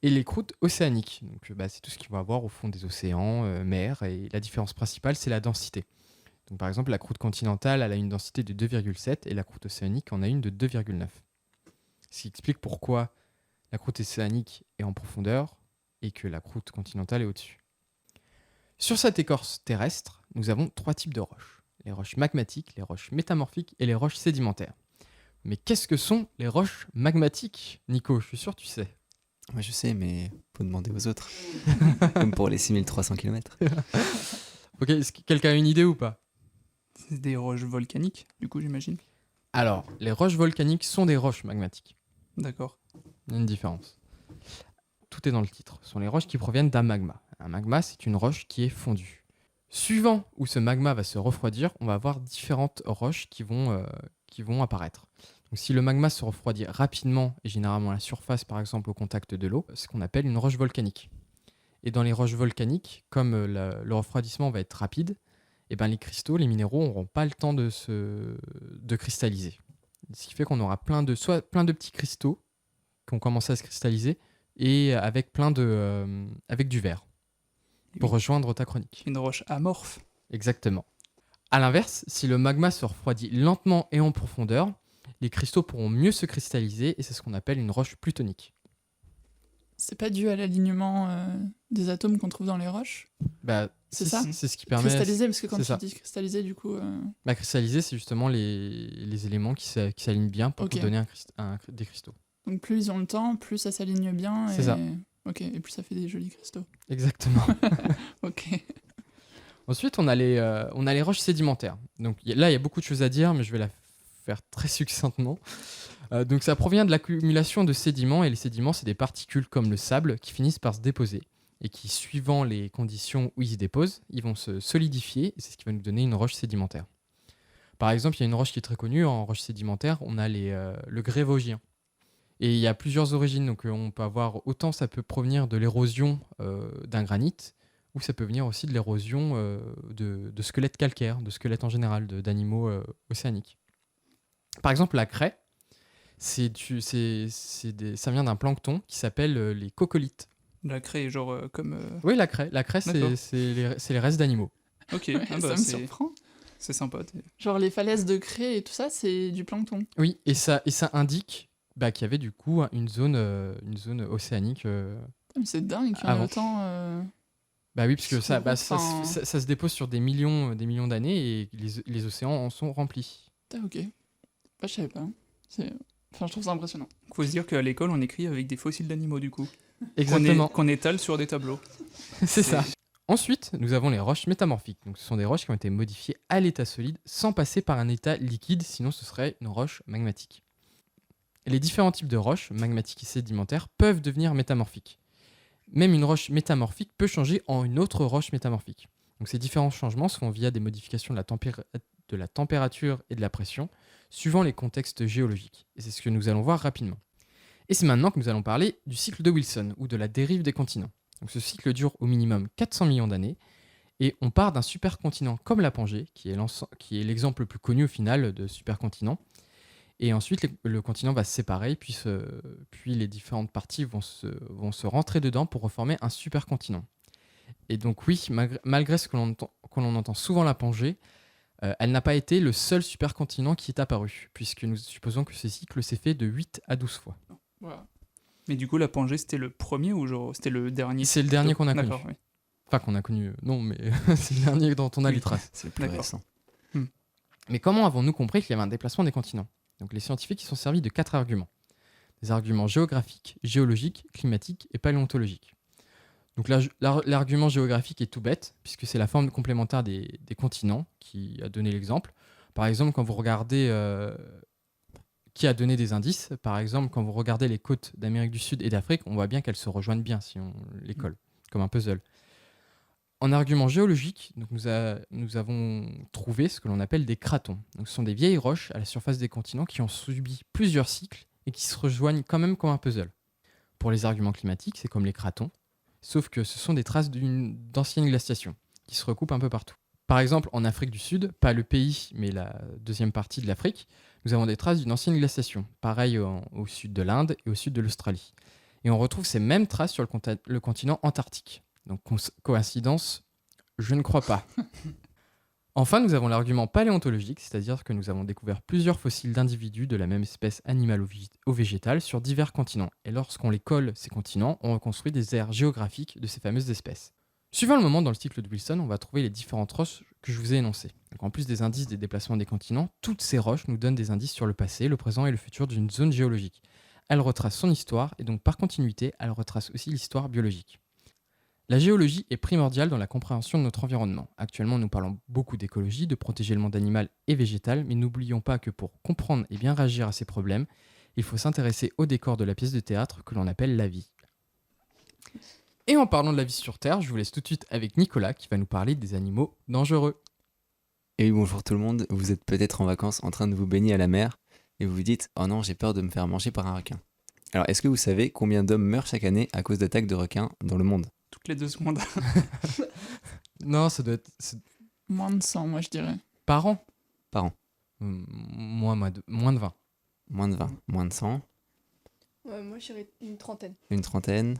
et les croûtes océaniques. Donc, c'est tout ce qu'il va y avoir au fond des océans, mers, et la différence principale, c'est la densité. Donc, par exemple, la croûte continentale, elle a une densité de 2,7 et la croûte océanique en a une de 2,9. Ce qui explique pourquoi la croûte océanique est en profondeur et que la croûte continentale est au-dessus. Sur cette écorce terrestre, nous avons trois types de roches. Les roches magmatiques, les roches métamorphiques et les roches sédimentaires. Mais qu'est-ce que sont les roches magmatiques, Nico? Je suis sûr que tu sais. Moi je sais, mais faut demander aux autres. Comme pour les 6300 km. Ok, est-ce que quelqu'un a une idée ou pas? C'est des roches volcaniques, du coup, j'imagine. Alors, les roches volcaniques sont des roches magmatiques. D'accord. Il y a une différence. Tout est dans le titre. Ce sont les roches qui proviennent d'un magma. Un magma, c'est une roche qui est fondue. Suivant où ce magma va se refroidir, on va avoir différentes roches qui vont apparaître. Donc, si le magma se refroidit rapidement, et généralement à la surface, par exemple au contact de l'eau, c'est ce qu'on appelle une roche volcanique. Et dans les roches volcaniques, comme le refroidissement va être rapide, et ben les cristaux, les minéraux, n'auront pas le temps de cristalliser. Ce qui fait qu'on aura plein de petits cristaux qui ont commencé à se cristalliser et avec avec du verre pour rejoindre ta chronique. Une roche amorphe. Exactement. A l'inverse, si le magma se refroidit lentement et en profondeur, les cristaux pourront mieux se cristalliser et c'est ce qu'on appelle une roche plutonique. C'est pas dû à l'alignement des atomes qu'on trouve dans les roches? C'est ça C'est ce qui permet. Cristalliser, parce que quand c'est tu ça. dis cristalliser, du coup... Cristalliser, c'est justement les éléments qui s'alignent bien pour Ok. te donner des cristaux. Donc plus ils ont le temps, plus ça s'aligne bien. C'est et... ça. Ok, et plus ça fait des jolis cristaux. Exactement. Ok. Ensuite, on a les roches sédimentaires. Donc là, il y a beaucoup de choses à dire, mais je vais la faire très succinctement. Donc ça provient de l'accumulation de sédiments, et les sédiments, c'est des particules comme le sable qui finissent par se déposer, et qui, suivant les conditions où ils se déposent, ils vont se solidifier, et c'est ce qui va nous donner une roche sédimentaire. Par exemple, il y a une roche qui est très connue, en roche sédimentaire, on a le grès vosgien. Et il y a plusieurs origines, donc on peut avoir, autant ça peut provenir de l'érosion d'un granit, ou ça peut venir aussi de l'érosion de squelettes calcaires, de squelettes en général, d'animaux océaniques. Par exemple, la craie, ça vient d'un plancton qui s'appelle les coccolithes. La craie, genre comme. Oui, la craie, D'accord. c'est les restes d'animaux. Ok, Ouais, ah ça bah, me c'est surprend. sympa. Genre les falaises de craie et tout ça, c'est du plancton. Oui, et ça indique qu'il y avait du coup une zone océanique. Mais c'est dingue qu'il y en Avant. ait autant. Bah oui, parce que ça, Enfin- ça se dépose sur des millions d'années et les océans en sont remplis. Ah, ok. Bah, je savais pas. Enfin, je trouve ça impressionnant. Faut se dire qu'à l'école, on écrit avec des fossiles d'animaux, du coup. Exactement. Qu'on étale sur des tableaux. C'est ça. Ensuite, nous avons les roches métamorphiques. Donc, ce sont des roches qui ont été modifiées à l'état solide sans passer par un état liquide, sinon ce serait une roche magmatique. Les différents types de roches, magmatiques et sédimentaires, peuvent devenir métamorphiques. Même une roche métamorphique peut changer en une autre roche métamorphique. Donc, ces différents changements se font via des modifications de la température et de la pression, suivant les contextes géologiques. Et c'est ce que nous allons voir rapidement. Et c'est maintenant que nous allons parler du cycle de Wilson, ou de la dérive des continents. Donc, ce cycle dure au minimum 400 millions d'années, et on part d'un supercontinent comme la Pangée, qui est l'exemple le plus connu au final de supercontinent. Et ensuite, le continent va se séparer, puis les différentes parties vont se rentrer dedans pour reformer un supercontinent. Et donc oui, malgré ce que l'on entend souvent la Pangée, elle n'a pas été le seul supercontinent qui est apparu, puisque nous supposons que ce cycle s'est fait de 8 à 12 fois. Voilà. Mais du coup, la Pangée, c'était le premier ou genre c'était le dernier? C'est le dernier qu'on a connu. D'accord, oui. Enfin, qu'on a connu, non, mais c'est le dernier dont on a les traces. C'est le plus D'accord. récent. Mais comment avons-nous compris qu'il y avait un déplacement des continents? Donc les scientifiques y sont servis de 4 arguments. Des arguments géographiques, géologiques, climatiques et paléontologiques. Donc l'argument géographique est tout bête, puisque c'est la forme complémentaire des continents qui a donné l'exemple. Par exemple, quand vous regardez... qui a donné des indices. Par exemple, quand vous regardez les côtes d'Amérique du Sud et d'Afrique, on voit bien qu'elles se rejoignent bien si on les colle, comme un puzzle. En argument géologique, donc nous avons trouvé ce que l'on appelle des cratons. Donc, ce sont des vieilles roches à la surface des continents qui ont subi plusieurs cycles et qui se rejoignent quand même comme un puzzle. Pour les arguments climatiques, c'est comme les cratons, sauf que ce sont des traces d'anciennes glaciations qui se recoupent un peu partout. Par exemple, en Afrique du Sud, pas le pays, mais la deuxième partie de l'Afrique, nous avons des traces d'une ancienne glaciation, pareil au sud de l'Inde et au sud de l'Australie. Et on retrouve ces mêmes traces sur le continent antarctique. Donc coïncidence, je ne crois pas. Enfin, nous avons l'argument paléontologique, c'est-à-dire que nous avons découvert plusieurs fossiles d'individus de la même espèce animale ou végétale sur divers continents. Et lorsqu'on les colle, ces continents, on reconstruit des aires géographiques de ces fameuses espèces. Suivant le moment dans le cycle de Wilson, on va trouver les différentes roches que je vous ai énoncées. Donc, en plus des indices des déplacements des continents, toutes ces roches nous donnent des indices sur le passé, le présent et le futur d'une zone géologique. Elles retracent son histoire et donc par continuité, elles retracent aussi l'histoire biologique. La géologie est primordiale dans la compréhension de notre environnement. Actuellement, nous parlons beaucoup d'écologie, de protéger le monde animal et végétal, mais n'oublions pas que pour comprendre et bien réagir à ces problèmes, il faut s'intéresser au décor de la pièce de théâtre que l'on appelle la vie. Et en parlant de la vie sur Terre, je vous laisse tout de suite avec Nicolas qui va nous parler des animaux dangereux. Et oui, bonjour tout le monde, vous êtes peut-être en vacances en train de vous baigner à la mer et vous vous dites « Oh non, j'ai peur de me faire manger par un requin ». Alors, est-ce que vous savez combien d'hommes meurent chaque année à cause d'attaques de requins dans le monde ? Toutes les 2 secondes. Non, ça doit être Moins de 100, moi, je dirais. par an. Par an. Moins de 20. Moins de 20, moins de 100, Moi, je dirais une trentaine. une trentaine,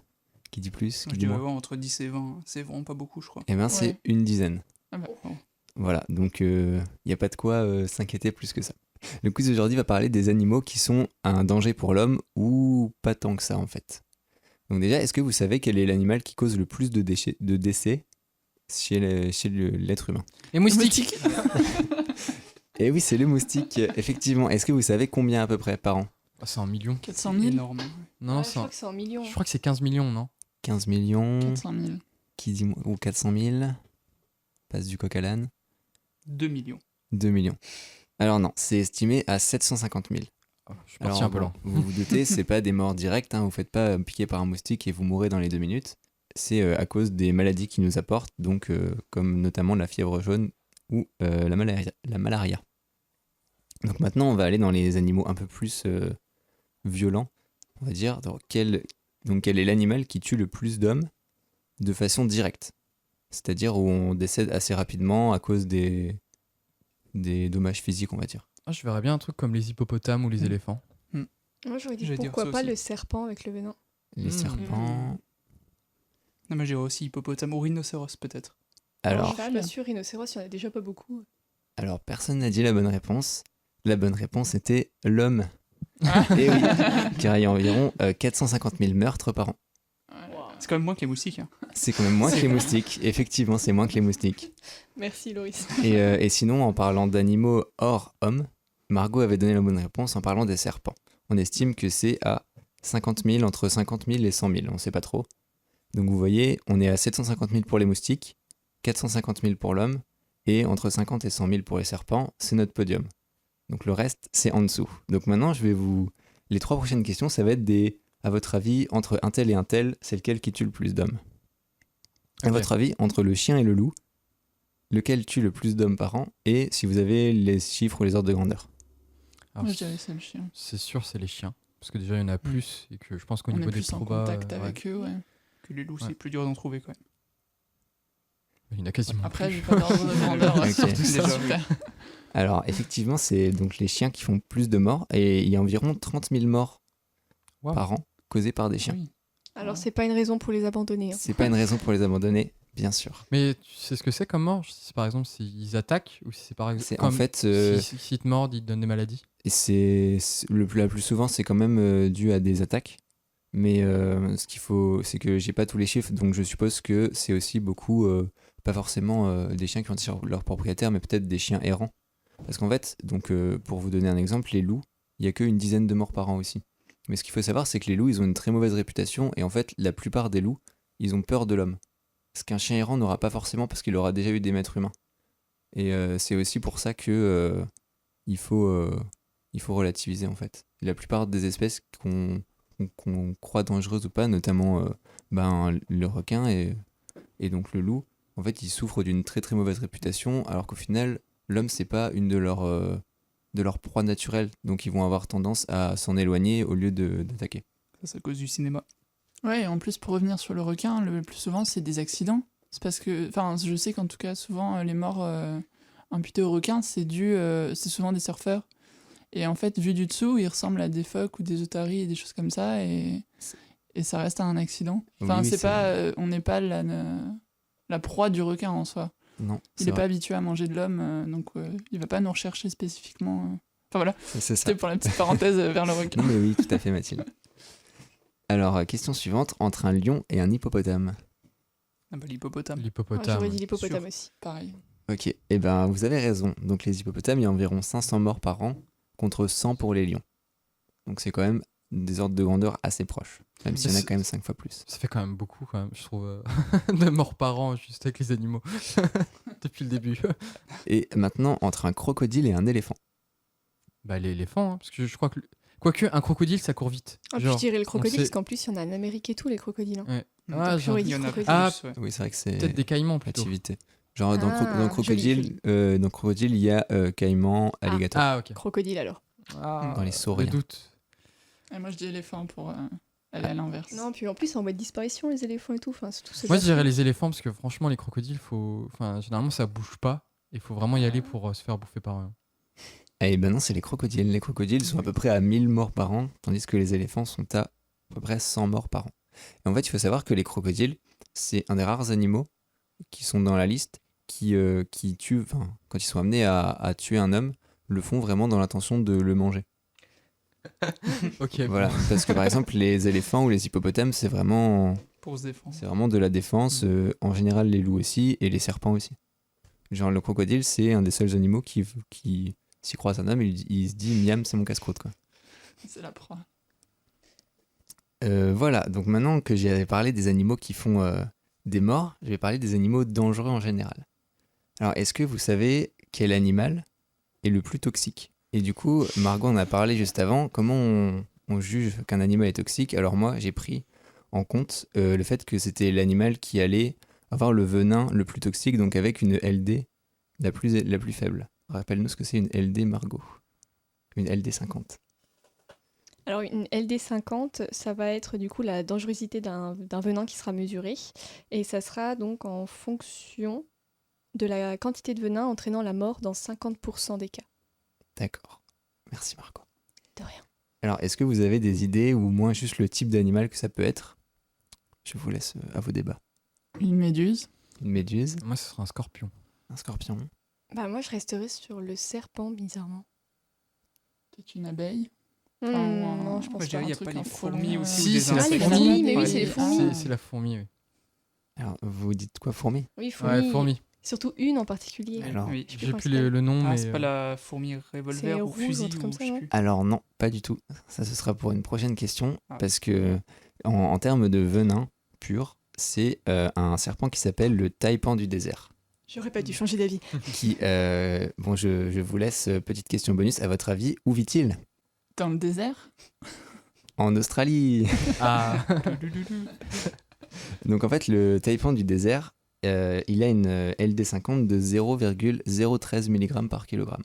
qui dit plus, Je qui dit dirais moins. ouais, entre 10 et 20. C'est vraiment pas beaucoup, je crois. Eh bien, c'est Ouais. une dizaine. Ah bah, Voilà, donc il n'y a pas de quoi s'inquiéter plus que ça. Le quiz d'aujourd'hui va parler des animaux qui sont un danger pour l'homme ou pas tant que ça en fait. Donc déjà, est-ce que vous savez quel est l'animal qui cause le plus de décès chez l'être humain ? Les moustiques. Eh oui, c'est le moustique, effectivement. Est-ce que vous savez combien à peu près par an ? Ah, c'est en millions. 400 000. Énorme. Non, Ouais, c'est je crois que c'est en millions. je crois que c'est 15 millions, non? 15 millions, 400 000. qui dit ou 400 000, passe du coq à l'âne, 2 millions. 2 millions. Alors non, c'est estimé à 750 000. Oh, je suis parti un peu bon, lent. vous vous doutez, c'est pas des morts directes, hein, vous faites pas piquer par un moustique et vous mourrez dans les 2 minutes. C'est à cause des maladies qu'ils nous apportent, donc comme notamment la fièvre jaune ou la malaria. Donc maintenant, on va aller dans les animaux un peu plus violents, on va dire. Donc quel est l'animal qui tue le plus d'hommes de façon directe ? C'est-à-dire où on décède assez rapidement à cause des dommages physiques, on va dire. Ah, je verrais bien un truc comme les hippopotames ou les éléphants. Moi, j'aurais dit J'allais dire pourquoi ça pas aussi. le serpent avec le venin. Les serpents... Non, mais j'irais aussi hippopotame ou rhinocéros, peut-être. Alors, Je suis pas sûr, rhinocéros, il y en a déjà pas beaucoup. Alors, personne n'a dit la bonne réponse. La bonne réponse était l'homme. Ah. Et oui, car il y a environ 450 000 meurtres par an. C'est quand même moins que les moustiques. Hein. C'est quand même moins que les moustiques. Effectivement, c'est moins que les moustiques. Merci, Loris. Et sinon, en parlant d'animaux hors hommes, Margot avait donné la bonne réponse en parlant des serpents. On estime que c'est à 50 000, entre 50 000 et 100 000, on ne sait pas trop. Donc vous voyez, on est à 750 000 pour les moustiques, 450 000 pour l'homme, et entre 50 et 100 000 pour les serpents, c'est notre podium. Donc le reste, c'est en dessous. Donc maintenant, les 3 prochaines questions, ça va être à votre avis, entre un tel et un tel, c'est lequel qui tue le plus d'hommes? À Ok. votre avis, entre le chien et le loup, lequel tue le plus d'hommes par an? Et si vous avez les chiffres ou les ordres de grandeur. Alors, Moi, je dirais que c'est le chien. c'est sûr, c'est les chiens. Parce que déjà, il y en a plus. Et que je pense qu'au On est niveau des plus en probas, contact ouais, avec eux, ouais. Que les loups, Ouais. c'est plus dur d'en trouver quand même. il y en a quasiment Après, plus. j'ai pas d'ordre de grandeur. Ok. sur tout ça. Déjà, Super. Alors effectivement, c'est donc les chiens qui font plus de morts, et il y a environ 30 000 morts Wow. par an causées par des chiens. Oui. Alors, c'est pas une raison pour les abandonner. hein. C'est pas une raison pour les abandonner, bien sûr. Mais tu sais ce que c'est comme mort? Si, par exemple, s'ils attaquent ou si c'est par exemple. C'est en fait, S'ils te mordent, ils te donnent des maladies. et la plus souvent, c'est quand même dû à des attaques. Mais ce qu'il faut, c'est que j'ai pas tous les chiffres, donc je suppose que c'est aussi beaucoup, pas forcément des chiens qui ont tiré leur propriétaire, mais peut-être des chiens errants. Parce qu'en fait, donc pour vous donner un exemple, les loups, il y a qu'une dizaine de morts par an aussi. Mais ce qu'il faut savoir, c'est que les loups, ils ont une très mauvaise réputation, et en fait, la plupart des loups, ils ont peur de l'homme. Ce qu'un chien errant n'aura pas forcément, parce qu'il aura déjà eu des maîtres humains. Et c'est aussi pour ça que il faut relativiser en fait. Et la plupart des espèces qu'on croit dangereuses ou pas, notamment le requin et donc le loup, en fait, ils souffrent d'une très très mauvaise réputation, alors qu'au final, l'homme, c'est pas une de leurs proies naturelles, donc ils vont avoir tendance à s'en éloigner au lieu d'attaquer. Ça, c'est à cause du cinéma. Ouais, et en plus, pour revenir sur le requin, le plus souvent, c'est des accidents. C'est parce que, enfin, je sais qu'en tout cas, souvent, les morts imputées au requin, c'est souvent des surfeurs. Et en fait, vu du dessous, ils ressemblent à des phoques ou des otaries et des choses comme ça, et ça reste un accident. Enfin, Oui, c'est c'est pas, on n'est pas la proie du requin en soi. Non, Il n'est pas habitué à manger de l'homme, donc il va pas nous rechercher spécifiquement. Enfin voilà, c'est ça. c'était pour la petite parenthèse vers le requin. Non mais oui, tout à fait Mathilde. Alors, question suivante, entre un lion et un hippopotame. Ah bah, l'hippopotame. Ah, L'hippopotame. J'aurais dit l'hippopotame Sûr. aussi. Pareil. Ok, et ben vous avez raison. Donc les hippopotames, il y a environ 500 morts par an contre 100 pour les lions. Donc c'est quand même des ordres de grandeur assez proches, même s'il y en a C'est- quand même 5 fois plus. Ça fait quand même beaucoup, quand même, je trouve, de morts par an juste avec les animaux. Depuis le début. Et maintenant, entre un crocodile et un éléphant. Bah, l'éléphant, hein, parce que je crois que. Quoique, un crocodile, ça court vite. Ah, puis Genre, je dirais le crocodile, sait- parce qu'en plus, il y en a en Amérique et tout, les crocodiles. hein. Ouais. Donc, Ah, Donc, j'aurais il dit y en a crocodile. plus, Ah, ouais. Oui, c'est vrai que c'est peut-être des caïmans plutôt. activité. Genre dans, Ah, dans crocodile, dans crocodile, il y a caïman, alligator. Ah, ok. Crocodile alors. Dans les Le sauriens. doute. Et moi, je dis éléphant pour aller à l'inverse. Non, puis en plus, c'est en mode disparition, les éléphants et tout. Enfin, c'est tout ce Moi, je bâtiment. dirais les éléphants parce que franchement, les crocodiles, généralement, ça bouge pas. Il faut vraiment y aller pour se faire bouffer par eux. Eh ben non, c'est les crocodiles. Les crocodiles sont à peu près à 1000 morts par an, tandis que les éléphants sont à peu près 100 morts par an. Et en fait, il faut savoir que les crocodiles, c'est un des rares animaux qui sont dans la liste qui tuent, enfin, quand ils sont amenés à tuer un homme, le font vraiment dans l'intention de le manger. Ok, Voilà, parce que par exemple, les éléphants ou les hippopotames, c'est vraiment Pour se défendre. de la défense. En général, les loups aussi et les serpents aussi. Genre, le crocodile, c'est un des seuls animaux qui s'il croise un homme, il se dit miam, c'est mon casse-croûte, quoi. C'est la proie. Voilà, donc maintenant que j'ai parlé des animaux qui font des morts, je vais parler des animaux dangereux en général. Alors, est-ce que vous savez quel animal est le plus toxique? Et du coup, Margot en a parlé juste avant, comment on juge qu'un animal est toxique? Alors moi, j'ai pris en compte le fait que c'était l'animal qui allait avoir le venin le plus toxique, donc avec une LD la plus faible. Rappelle-nous ce que c'est une LD, Margot. Une LD 50. Alors, une LD50, ça va être du coup la dangerosité d'un venin qui sera mesuré. Et ça sera donc en fonction de la quantité de venin entraînant la mort dans 50% des cas. D'accord. Merci Margot. De rien. Alors, est-ce que vous avez des idées ou au moins juste le type d'animal que ça peut être? Je vous laisse à vos débats. Une méduse. Une méduse, Moi, ce sera un scorpion. un scorpion. Bah, moi, je resterais sur le serpent, bizarrement. Peut-être une abeille. Non, je Moi, pense je dirais, pas. il y a un truc, pas les un fourmis frelon, aussi ou Si, des c'est la insectes. fourmi, mais oui, Ouais. c'est les fourmis. C'est la fourmi, oui. Alors, vous dites quoi, fourmi? Oui, Ouais, fourmi. fourmi. Surtout une en particulier. Alors, Oui. Je sais plus J'ai comment plus ça s'appelle. le nom, Ah, mais. c'est pas la fourmi revolver C'est ou rouge ou un fusil truc ou comme je ça, sais non plus. alors non, pas du tout. Ça, ce sera pour une prochaine question. Ah. Parce que, en termes de venin pur, c'est un serpent qui s'appelle le taipan du désert. J'aurais pas dû changer d'avis. Qui, bon, je vous laisse, petite question bonus. À votre avis, où vit-il? Dans le désert? En Australie. Ah, Donc en fait, le taipan du désert, il a une LD50 de 0,013 mg par kilogramme.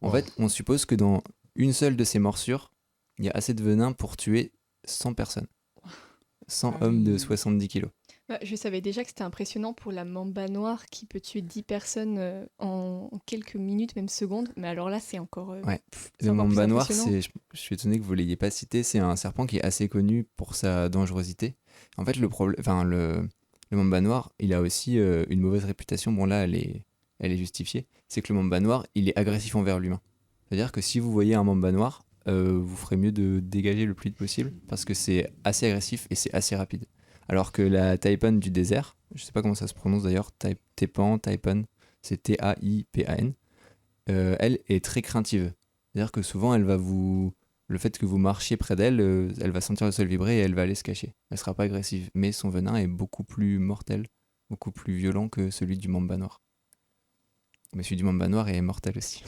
En Wow. fait, on suppose que dans une seule de ces morsures, il y a assez de venin pour tuer 100 personnes. 100 Ah hommes de oui. 70 kilos. Je savais déjà que c'était impressionnant pour la mamba noire qui peut tuer 10 personnes en quelques minutes, même secondes. Mais alors là, c'est encore. Ouais. C'est Le encore plus mamba noir, impressionnant. je suis étonné que vous ne l'ayez pas cité, c'est un serpent qui est assez connu pour sa dangerosité. En fait, le mamba noir, il a aussi une mauvaise réputation. Bon là, elle est justifiée. C'est que le mamba noir, il est agressif envers l'humain. C'est-à-dire que si vous voyez un mamba noir, vous ferez mieux de dégager le plus vite possible parce que c'est assez agressif et c'est assez rapide. Alors que la taipan du désert, je sais pas comment ça se prononce d'ailleurs, taipan, c'est T-A-I-P-A-N, elle est très craintive. C'est-à-dire que souvent, le fait que vous marchiez près d'elle, elle va sentir le sol vibrer et elle va aller se cacher. Elle sera pas agressive, mais son venin est beaucoup plus mortel, beaucoup plus violent que celui du mamba noir. Mais celui du mamba noir est mortel aussi.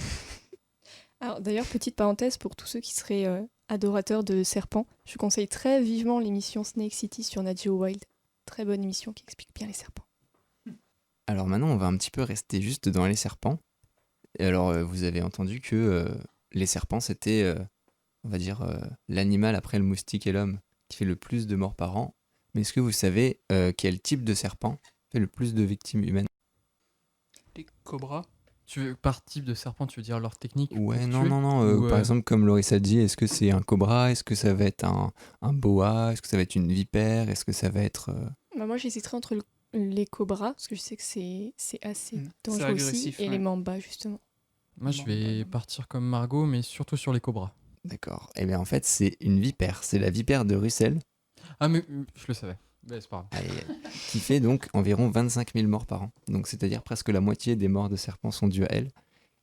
Alors d'ailleurs, petite parenthèse pour tous ceux qui seraient adorateurs de serpents, je conseille très vivement l'émission Snake City sur Nat Geo Wild. Très bonne émission qui explique bien les serpents. Alors maintenant, on va un petit peu rester juste dans les serpents. Et alors, vous avez entendu que les serpents, c'était, on va dire, l'animal après le moustique et l'homme qui fait le plus de morts par an. Mais est-ce que vous savez quel type de serpent fait le plus de victimes humaines? Les cobras. par type de serpent, tu veux dire leur technique Ouais, pour non, tuer non. Ou, Par exemple, comme Loris a dit, est-ce que c'est un cobra? Est-ce que ça va être un boa? Est-ce que ça va être une vipère? Est-ce que ça va être... Bah, moi, j'hésiterais entre les cobras, parce que je sais que c'est assez C'est dangereux aussi, agressif, et ouais. les mambas, justement. Moi, je vais partir comme Margot, mais surtout sur les cobras. D'accord. Eh bien, en fait, c'est une vipère. C'est la vipère de Russell, Ah, mais je le savais. Mais c'est pas grave. qui fait donc environ 25 000 morts par an. Donc, c'est-à-dire presque la moitié des morts de serpents sont dues à elle.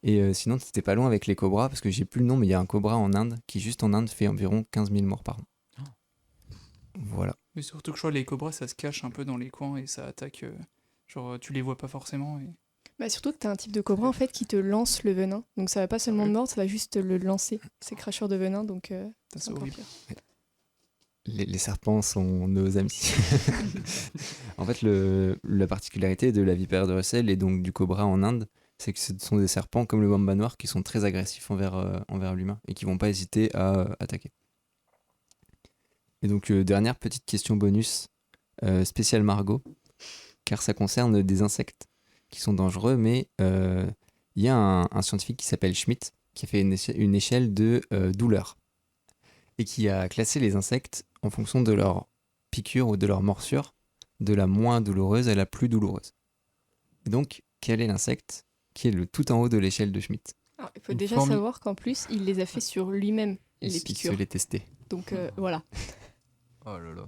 Et sinon, c'était pas loin avec les cobras, parce que j'ai plus le nom, mais il y a un cobra en Inde qui, juste en Inde, fait environ 15 000 morts par an. Voilà. Mais surtout que je crois que les cobras, ça se cache un peu dans les coins et ça attaque. Genre, tu les vois pas forcément. Et... Bah, surtout que tu as un type de cobra en fait qui te lance le venin. Donc ça va pas seulement te mordre, ça va juste te le lancer. C'est cracheur de venin, donc Ça, c'est c'est encore horrible. pire. Les serpents sont nos amis. En fait, la particularité de la vipère de Russell et donc du cobra en Inde, c'est que ce sont des serpents comme le mamba noir qui sont très agressifs envers l'humain et qui vont pas hésiter à attaquer. Et donc, dernière petite question bonus, spéciale Margot, car ça concerne des insectes qui sont dangereux, mais il y a un scientifique qui s'appelle Schmidt qui a fait une échelle de douleur et qui a classé les insectes en fonction de leur piqûre ou de leur morsure, de la moins douloureuse à la plus douloureuse. Et donc, quel est l'insecte qui est le tout en haut de l'échelle de Schmidt? Alors, il faut Une déjà fourmi. savoir qu'en plus, il les a fait sur lui-même, les Il se piqûres. l'est testé. Donc voilà. Oh là là.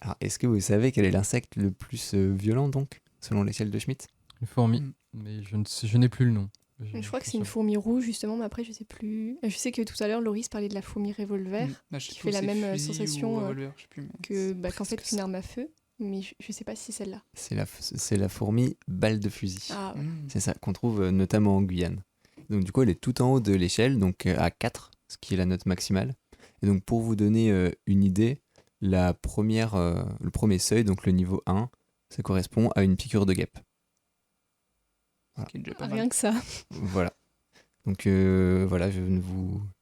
Alors, est-ce que vous savez quel est l'insecte le plus violent, donc, selon l'échelle de Schmidt? Une fourmi. Mm. Mais je n'ai plus le nom. Je crois que c'est une fourmi rouge justement, mais après je sais plus. Je sais que tout à l'heure Loris parlait de la fourmi revolver, Bah, je sais qui plus fait où la c'est, même fusil sensation, ou revolver, je sais plus, mais qu'en fait presque c'est une arme à feu, mais je sais pas si c'est celle-là. C'est la fourmi balle de fusil. Ah ouais. Mm. C'est ça, qu'on trouve notamment en Guyane. Donc du coup, elle est tout en haut de l'échelle, donc à 4, ce qui est la note maximale. Et donc pour vous donner une idée, le premier seuil, donc le niveau 1, ça correspond à une piqûre de guêpe. Ce qui est déjà pas Ah, mal. rien que ça. Voilà. Donc voilà,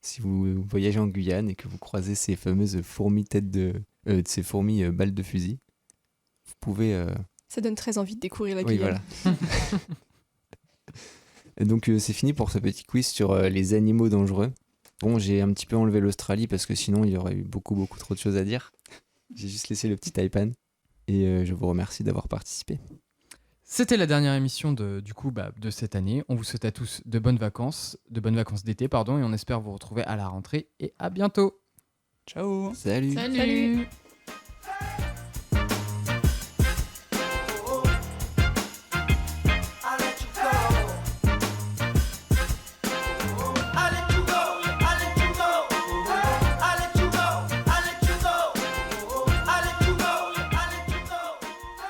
si vous voyagez en Guyane et que vous croisez ces fameuses fourmis ces fourmis balles de fusil, vous pouvez... Ça donne très envie de découvrir la Oui, Guyane. voilà. Et donc c'est fini pour ce petit quiz sur les animaux dangereux. Bon, j'ai un petit peu enlevé l'Australie parce que sinon il y aurait eu beaucoup trop de choses à dire. J'ai juste laissé le petit taipan et je vous remercie d'avoir participé. C'était la dernière émission de cette année. On vous souhaite à tous de bonnes vacances d'été, et on espère vous retrouver à la rentrée et à bientôt. Ciao. Salut. Salut.